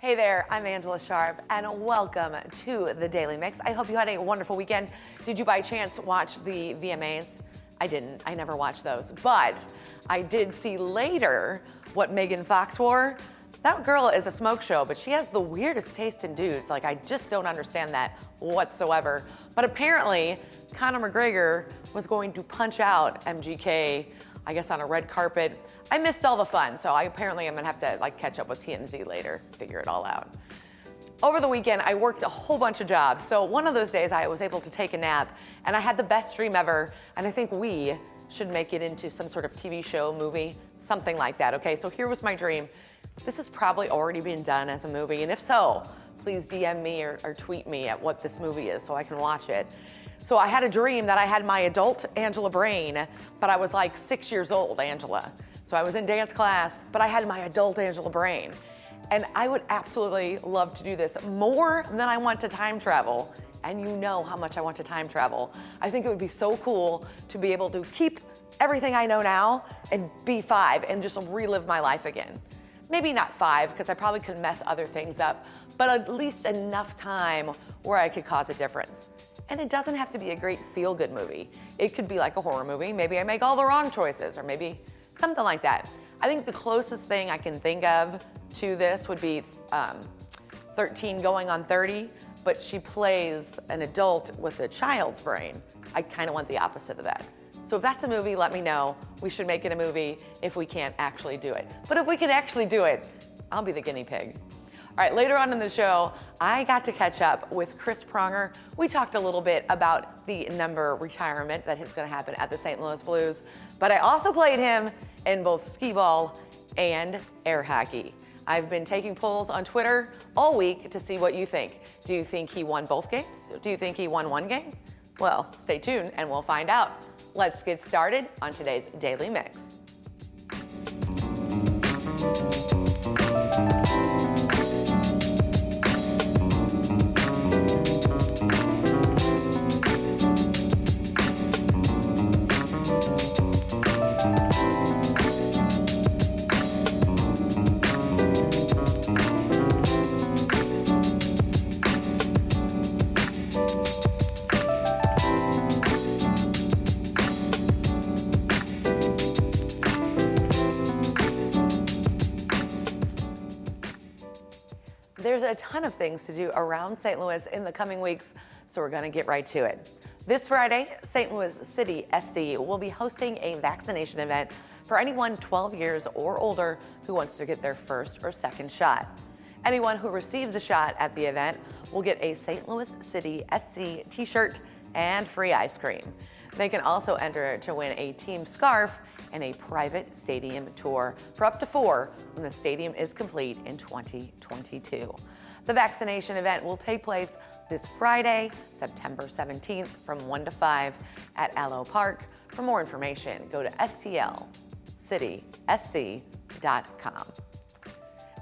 Hey there, I'm Angela Sharp, and welcome to the Daily Mix. I hope you had a wonderful weekend. Did you by chance watch the VMAs? I didn't, I never watched those, but I did see later what Megan Fox wore. That girl is a smoke show, but she has the weirdest taste in dudes. Like, I just don't understand that whatsoever. But apparently, Conor McGregor was going to punch out MGK, I guess on a red carpet. I missed all the fun, so apparently I'm gonna have to catch up with TMZ later, figure it all out. Over the weekend, I worked a whole bunch of jobs. So one of those days I was able to take a nap, and I had the best dream ever, and I think we should make it into some sort of TV show, movie, something like that, okay? So here was my dream. This has probably already been done as a movie, and if so, please DM me or tweet me at what this movie is so I can watch it. So I had a dream that I had my adult Angela brain, but I was like 6 years old, Angela. So I was in dance class, but I had my adult Angela brain. And I would absolutely love to do this more than I want to time travel. And you know how much I want to time travel. I think it would be so cool to be able to keep everything I know now and be 5 and just relive my life again. Maybe not 5, because I probably could mess other things up, but at least enough time where I could cause a difference. And it doesn't have to be a great feel-good movie. It could be like a horror movie. Maybe I make all the wrong choices, or maybe something like that. I think the closest thing I can think of to this would be 13 going on 30, but she plays an adult with a child's brain. I kind of want the opposite of that. So if that's a movie, let me know. We should make it a movie if we can't actually do it. But if we can actually do it, I'll be the guinea pig. All right, later on in the show, I got to catch up with Chris Pronger. We talked a little bit about the number retirement that is gonna happen at the St. Louis Blues, but I also played him in both skee-ball and air hockey. I've been taking polls on Twitter all week to see what you think. Do you think he won both games? Do you think he won one game? Well, stay tuned and we'll find out. Let's get started on today's Daily Mix. There's a ton of things to do around St. Louis in the coming weeks, so we're gonna get right to it. This Friday, St. Louis City SD will be hosting a vaccination event for anyone 12 years or older who wants to get their first or second shot. Anyone who receives a shot at the event will get a St. Louis City SD t-shirt and free ice cream. They can also enter to win a team scarf and a private stadium tour for up to 4 when the stadium is complete in 2022. The vaccination event will take place this Friday, September 17th from 1 to 5 at Allo Park. For more information, go to stlcitysc.com.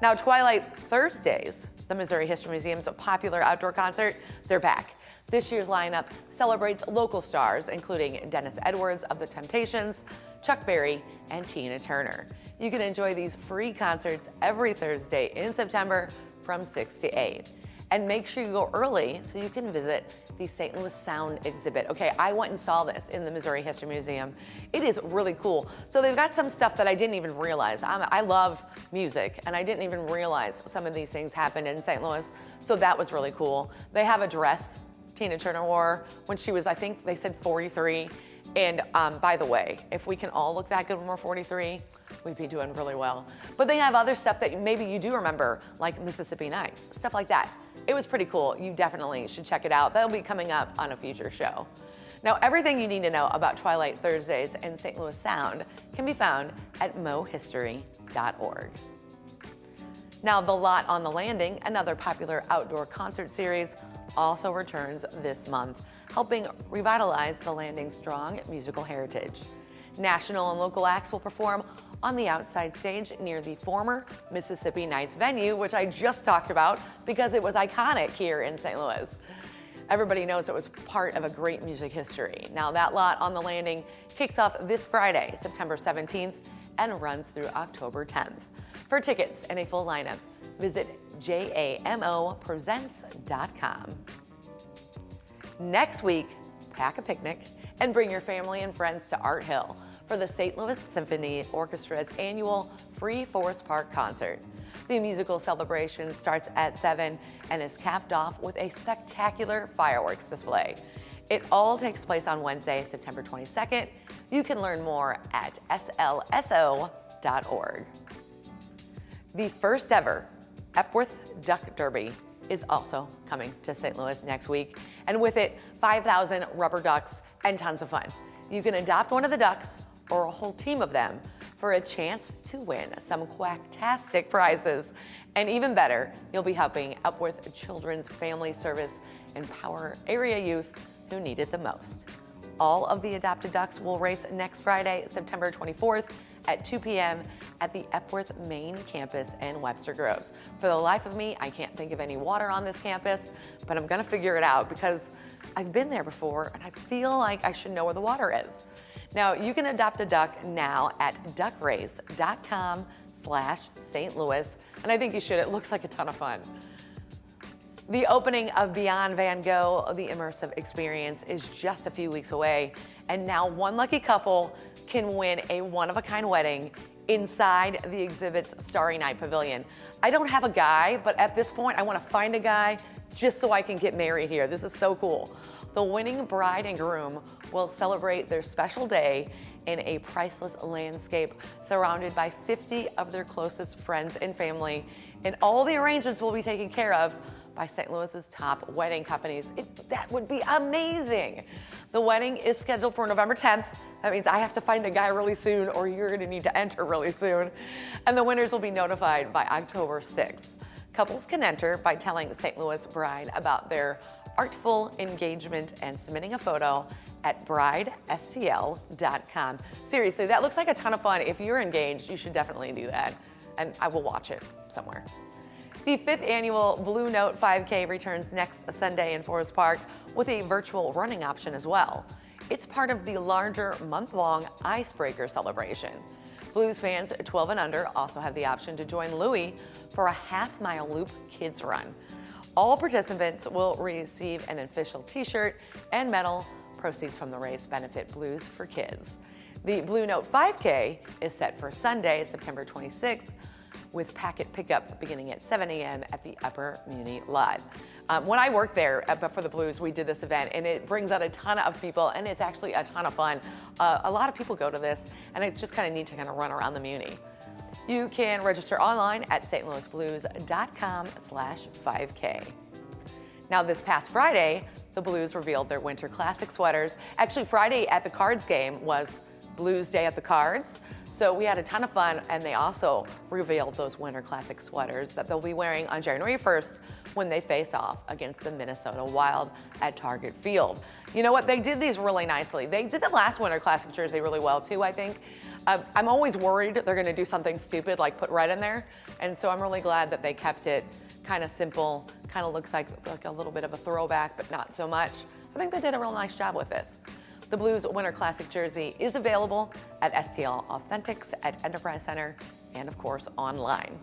Now, Twilight Thursdays, the Missouri History Museum's popular outdoor concert, they're back. This year's lineup celebrates local stars, including Dennis Edwards of The Temptations, Chuck Berry, and Tina Turner. You can enjoy these free concerts every Thursday in September from 6 to 8. And make sure you go early so you can visit the St. Louis Sound exhibit. Okay, I went and saw this in the Missouri History Museum. It is really cool. So they've got some stuff that I didn't even realize. I love music, and I didn't even realize some of these things happened in St. Louis. So that was really cool. They have a dress Tina Turner wore when she was, I think they said 43. And by the way, if we can all look that good when we're 43, we'd be doing really well. But they have other stuff that maybe you do remember, like Mississippi Nights, stuff like that. It was pretty cool. You definitely should check it out. That'll be coming up on a future show. Now, everything you need to know about Twilight Thursdays and St. Louis Sound can be found at mohistory.org. Now, The Lot on the Landing, another popular outdoor concert series, also returns this month, helping revitalize the Landing's strong musical heritage. National and local acts will perform on the outside stage near the former Mississippi Nights venue, which I just talked about because it was iconic here in St. Louis. Everybody knows it was part of a great music history. Now, that Lot on the Landing kicks off this Friday, September 17th, and runs through October 10th. For tickets and a full lineup, visit JAMOpresents.com. Next week, pack a picnic and bring your family and friends to Art Hill for the St. Louis Symphony Orchestra's annual Free Forest Park concert. The musical celebration starts at 7 and is capped off with a spectacular fireworks display. It all takes place on Wednesday, September 22nd. You can learn more at slso.org. The first ever Epworth Duck Derby is also coming to St. Louis next week, and with it, 5,000 rubber ducks and tons of fun. You can adopt one of the ducks or a whole team of them for a chance to win some quacktastic prizes. And even better, you'll be helping Epworth Children's Family Service empower area youth who need it the most. All of the adopted ducks will race next Friday, September 24th at 2 p.m. at the Epworth main campus in Webster Groves. For the life of me, I can't think of any water on this campus, but I'm gonna figure it out because I've been there before and I feel like I should know where the water is. Now, you can adopt a duck now at duckrace.com/St. Louis, and I think you should. It looks like a ton of fun. The opening of Beyond Van Gogh, the immersive experience, is just a few weeks away, and now one lucky couple can win a one-of-a-kind wedding inside the exhibit's Starry Night Pavilion. I don't have a guy, but at this point, I want to find a guy just so I can get married here. This is so cool. The winning bride and groom will celebrate their special day in a priceless landscape surrounded by 50 of their closest friends and family, and all the arrangements will be taken care of by St. Louis's top wedding companies. That would be amazing. The wedding is scheduled for November 10th. That means I have to find a guy really soon, or you're gonna need to enter really soon. And the winners will be notified by October 6th. Couples can enter by telling the St. Louis bride about their artful engagement and submitting a photo at bridestl.com. Seriously, that looks like a ton of fun. If you're engaged, you should definitely do that, and I will watch it somewhere. The 5th annual Blue Note 5K returns next Sunday in Forest Park with a virtual running option as well. It's part of the larger month-long Icebreaker celebration. Blues fans 12 and under also have the option to join Louie for a half-mile loop kids run. All participants will receive an official t-shirt and medal. Proceeds from the race benefit Blues for Kids. The Blue Note 5K is set for Sunday, September 26th, with packet pickup beginning at 7 a.m. at the Upper Muni Lot. When I worked there for the Blues, we did this event, and it brings out a ton of people, and it's actually a ton of fun. A lot of people go to this, and it's just kind of neat to kind of run around the Muni. You can register online at stlouisblues.com/5K. Now, this past Friday, the Blues revealed their Winter Classic sweaters. Actually, Friday at the Cards game was Blues Day at the Cards. So we had a ton of fun, and they also revealed those Winter Classic sweaters that they'll be wearing on January 1st when they face off against the Minnesota Wild at Target Field. You know what? They did these really nicely. They did the last Winter Classic jersey really well too, I think. I'm always worried they're gonna do something stupid like put red in there, and so I'm really glad that they kept it kind of simple, kind of looks like a little bit of a throwback, but not so much. I think they did a real nice job with this. The Blues Winter Classic jersey is available at STL Authentics at Enterprise Center and, of course, online.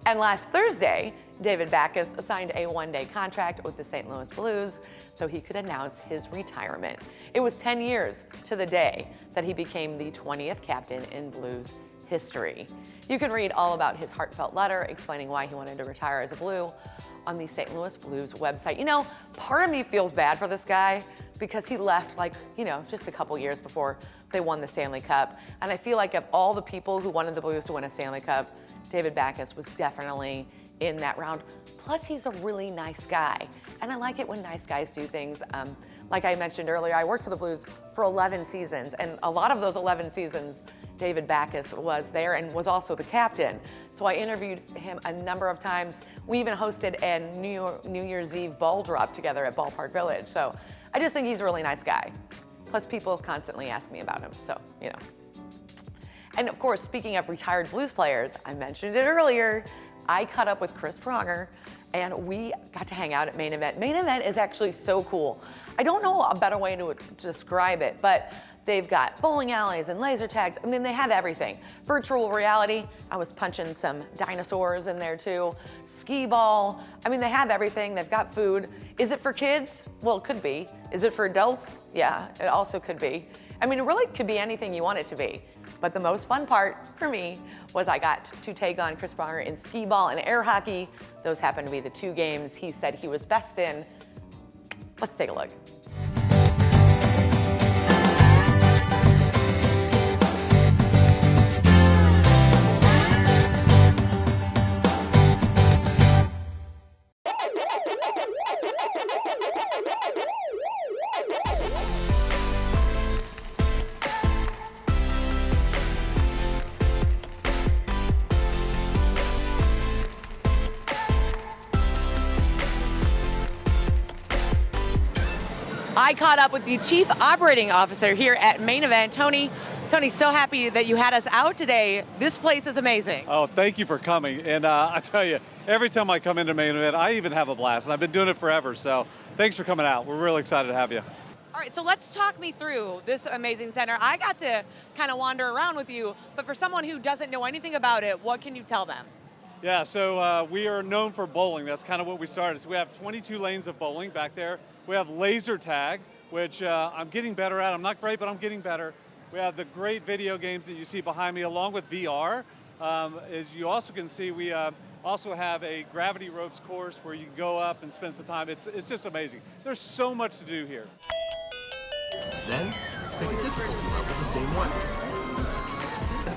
And last Thursday, David Backus signed a one-day contract with the St. Louis Blues so he could announce his retirement. It was 10 years to the day that he became the 20th captain in Blues history. You can read all about his heartfelt letter explaining why he wanted to retire as a Blue on the St. Louis Blues website. You know, part of me feels bad for this guy because he left just a couple years before they won the Stanley Cup. And I feel like of all the people who wanted the Blues to win a Stanley Cup, David Backus was definitely in that round. Plus, he's a really nice guy. And I like it when nice guys do things. Like I mentioned earlier, I worked for the Blues for 11 seasons, and a lot of those 11 seasons, David Backus was there and was also the captain. So I interviewed him a number of times. We even hosted a New Year's Eve ball drop together at Ballpark Village. So I just think he's a really nice guy. Plus, people constantly ask me about him, so, you know. And of course, speaking of retired Blues players, I mentioned it earlier, I caught up with Chris Pronger, and we got to hang out at Main Event. Main Event is actually so cool. I don't know a better way to describe it, but They've got bowling alleys and laser tags. I mean, they have everything. Virtual reality. I was punching some dinosaurs in there too. Skee-ball. I mean, they have everything. They've got food. Is it for kids? Well, it could be. Is it for adults? Yeah, it also could be. I mean, it really could be anything you want it to be. But the most fun part for me was I got to take on Chris Pronger in skee-ball and air hockey. Those happened to be the two games he said he was best in. Let's take a look. I caught up with the Chief Operating Officer here at Main Event, Tony. Tony, so happy that you had us out today. This place is amazing. Oh, thank you for coming. And I tell you, every time I come into Main Event, I even have a blast. And I've been doing it forever, so thanks for coming out. We're really excited to have you. All right, so let's talk me through this amazing center. I got to kind of wander around with you, but for someone who doesn't know anything about it, what can you tell them? Yeah, so we are known for bowling. That's kind of what we started. So we have 22 lanes of bowling back there. We have laser tag, which I'm getting better at. I'm not great, but I'm getting better. We have the great video games that you see behind me, along with VR. As you also can see, we also have a gravity ropes course where you can go up and spend some time. It's just amazing. There's so much to do here. Then, pick a difference level the same way.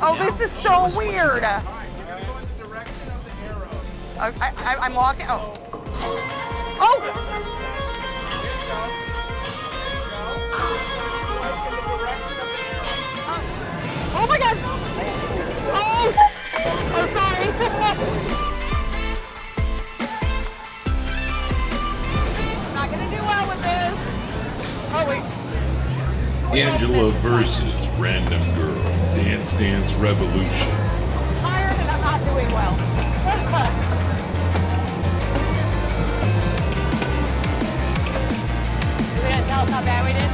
Oh, now, this is so weird. I'm walking. Oh. Oh! Oh my God! Oh! I'm sorry. I'm not gonna do well with this. Oh wait. Angella versus Random Girl. Dance Dance Revolution. I'm tired and I'm not doing well. You're gonna tell us how bad we did?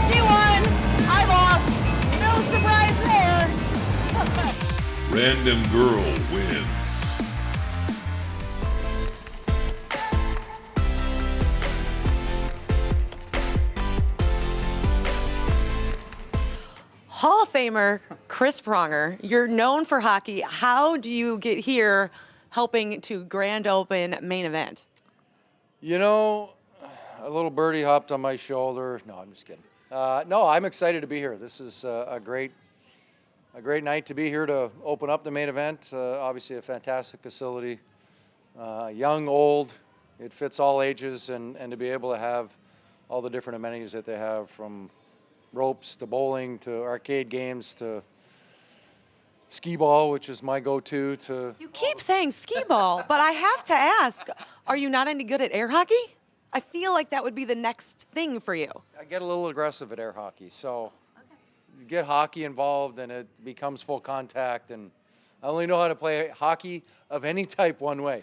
She won! I lost! No surprise there! Random Girl wins. Hall of Famer Chris Pronger, you're known for hockey. How do you get here helping to grand open Main Event? You know, a little birdie hopped on my shoulder. No, I'm just kidding. No, I'm excited to be here. This is a great night to be here to open up the Main Event. Obviously a fantastic facility, young, old, it fits all ages, and to be able to have all the different amenities that they have, from ropes to bowling to arcade games to skee-ball, which is my go-to, to... You keep saying skee-ball, but I have to ask, are you not any good at air hockey? I feel like that would be the next thing for you. I get a little aggressive at air hockey, so you get hockey involved and it becomes full contact, and I only know how to play hockey of any type one way.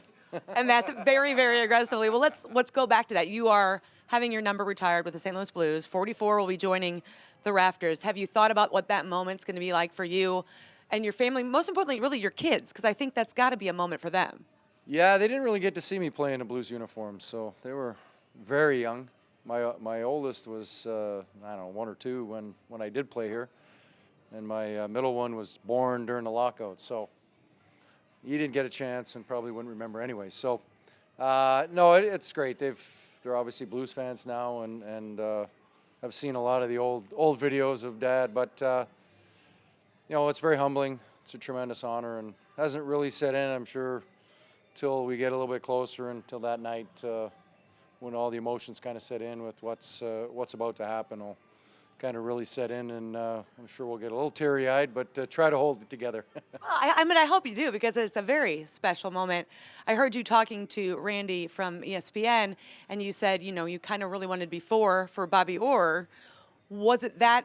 And that's very, very aggressively. Well, let's go back to that. You are having your number retired with the St. Louis Blues. 44 will be joining the Rafters. Have you thought about what that moment's going to be like for you and your family, most importantly, really your kids, because I think that's got to be a moment for them? Yeah, they didn't really get to see me play in a Blues uniform, so they were very young. My oldest was, I don't know, 1 or 2 when I did play here, and my middle one was born during the lockout, so he didn't get a chance and probably wouldn't remember anyway. So, no, it's great. They're obviously Blues fans now, and I've seen a lot of the old videos of Dad, but you know, it's very humbling. It's a tremendous honor, and hasn't really set in, I'm sure, till we get a little bit closer, until that night when all the emotions kind of set in with what's about to happen. Will kind of really set in, and I'm sure we'll get a little teary-eyed, but try to hold it together. Well, I mean, I hope you do, because it's a very special moment. I heard you talking to Randy from ESPN, and you said, you know, you kind of really wanted before for Bobby Orr. Was it that,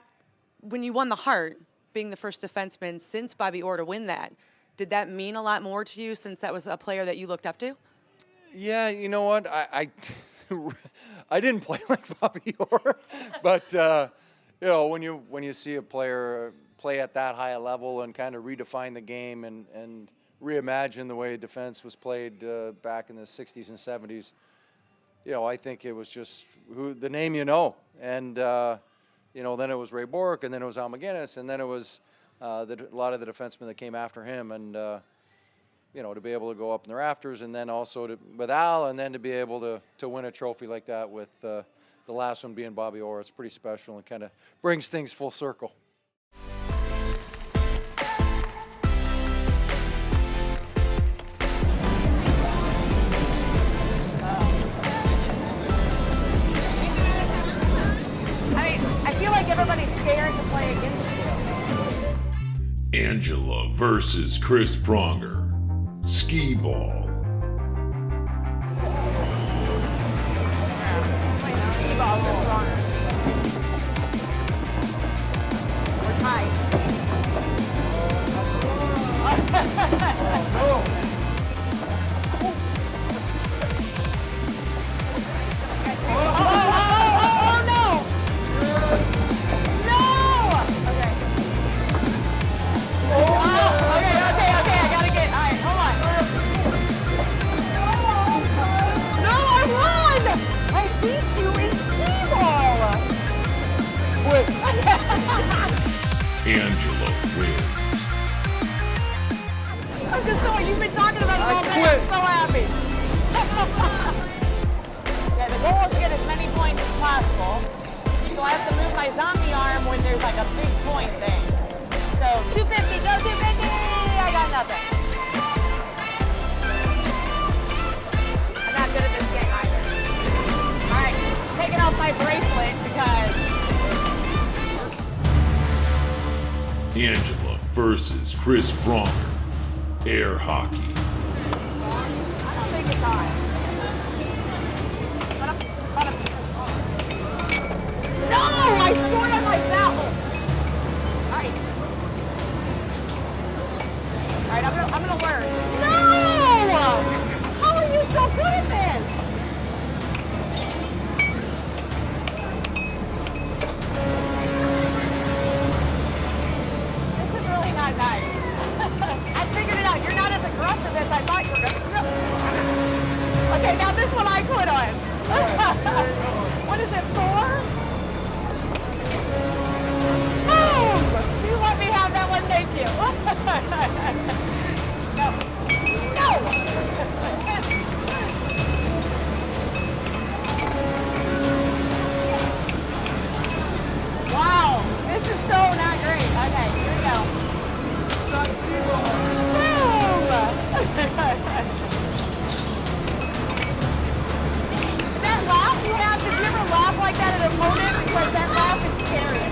when you won the Hart, being the first defenseman since Bobby Orr to win that, did that mean a lot more to you, since that was a player that you looked up to? Yeah, you know what? I I didn't play like Bobby Orr, but you know, when you see a player play at that high a level and kind of redefine the game and reimagine the way defense was played back in the 60s and 70s, you know, I think it was just the name you know. And, you know, then it was Ray Bork, and then it was Al McGinnis, and then it was a lot of the defensemen that came after him. And, you know, to be able to go up in the rafters, and then also with Al, and then to be able to win a trophy like that with the last one being Bobby Orr, it's pretty special and kind of brings things full circle. Everybody's scared to play against you. Angella versus Chris Pronger. Skeeball. Skeeball with Pronger. We're tied. Angella wins. I'm just so, you've been talking about it all day. I'm so happy. Okay, the goal is to get as many points as possible. So I have to move my zombie arm when there's like a big point thing. So 250, go 250! I got nothing. I'm not good at this game either. All right, taking off my bracelet because Angella versus Chris Pronger. Air hockey. I don't think it's on. No! I scored on myself! Alright. Alright, I'm gonna learn. No! How are you so good at this? This is really not nice. I figured it out. You're not as aggressive as I thought you were going to. Okay, now this one I quit on. What is it, 4? Boom! You let me have that one, thank you. No! Wow, this is so not great. Okay, here we go. Boom! That laugh you have, did you ever laugh like that at an opponent? Because that laugh is scary.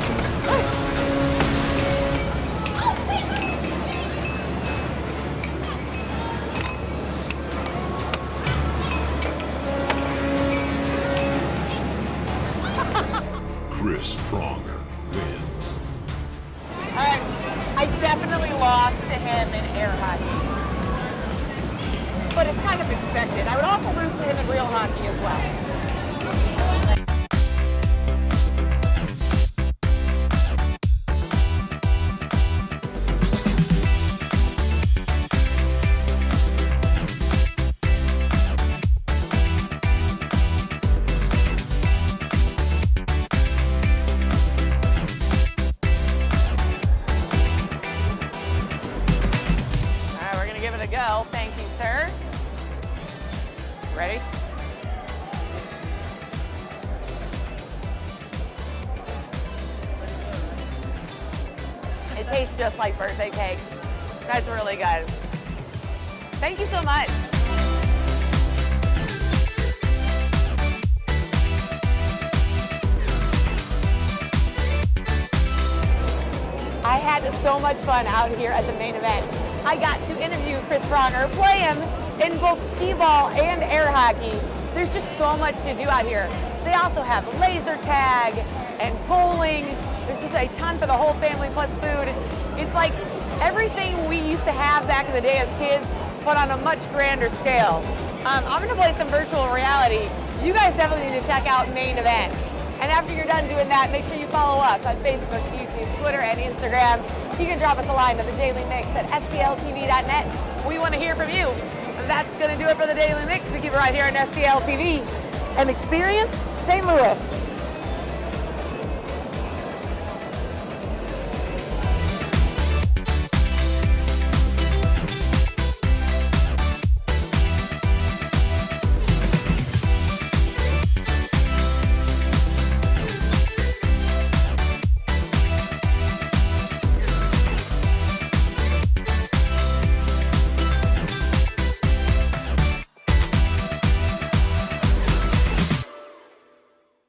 Chris Pronger wins. I definitely lost to him in air hockey. But it's kind of expected. I would also lose to him in real hockey as well. Go. Thank you, sir. Ready? It tastes just like birthday cake. That's really good. Thank you so much. I had so much fun out here at the main event. I got to interview Chris Pronger, play him in both skee-ball and air hockey. There's just so much to do out here. They also have laser tag and bowling. There's just a ton for the whole family plus food. It's like everything we used to have back in the day as kids, but on a much grander scale. I'm gonna play some virtual reality you guys definitely need to check out Main Event. And after you're done doing that, make sure you follow us on Facebook, YouTube, Twitter, and Instagram. You can drop us a line at the Daily Mix at scltv.net. We want to hear from you. That's going to do it for the Daily Mix. We keep it right here on SCL TV and experience St. Louis.